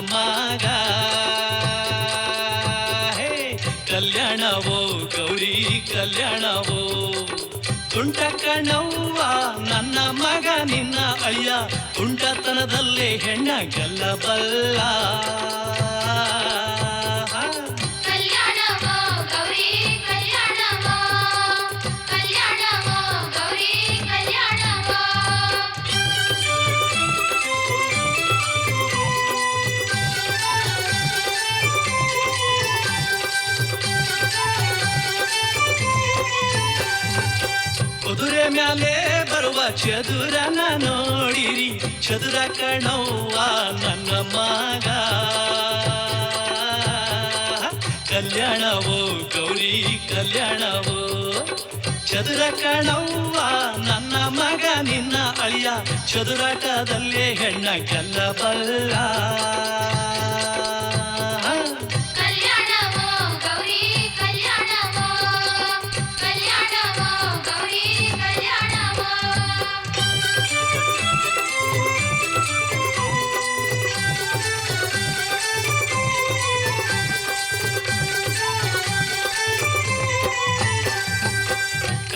ಮಗ. ಹೇ ಕಲ್ಯಾಣವೋ ಗೌರಿ ಕಲ್ಯಾಣವೋ, ತುಂಟ ಕಣವ್ವ ನನ್ನ ಮಗ ನಿನ್ನ ಅಯ್ಯ, ತುಂಟತನದಲ್ಲೇ ಹೆಣ್ಣ ಗೆಲ್ಲಬಲ್ಲ. ಕುದುರೆ ಮ್ಯಾಲೆ ಬರುವ ಚದುರನ ನೋಡಿರಿ, ಚದುರ ಕಣವ್ವ ನನ್ನ ಮಗ. ಕಲ್ಯಾಣವೋ ಗೌರಿ ಕಲ್ಯಾಣವೋ, ಚದುರ ಕಣವ್ವ ನನ್ನ ಮಗ ನಿನ್ನ ಅಳಿಯ, ಚದುರಾಟದಲ್ಲೇ ಹೆಣ್ಣ ಗೆಲ್ಲಬಲ್ಲ.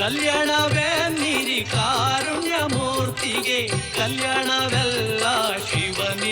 ಕಲ್ಯಾಣವೇ ನೀರಿ ಕಾರುಣ್ಯ ಮೂರ್ತಿಗೆ, ಕಲ್ಯಾಣವೆಲ್ಲ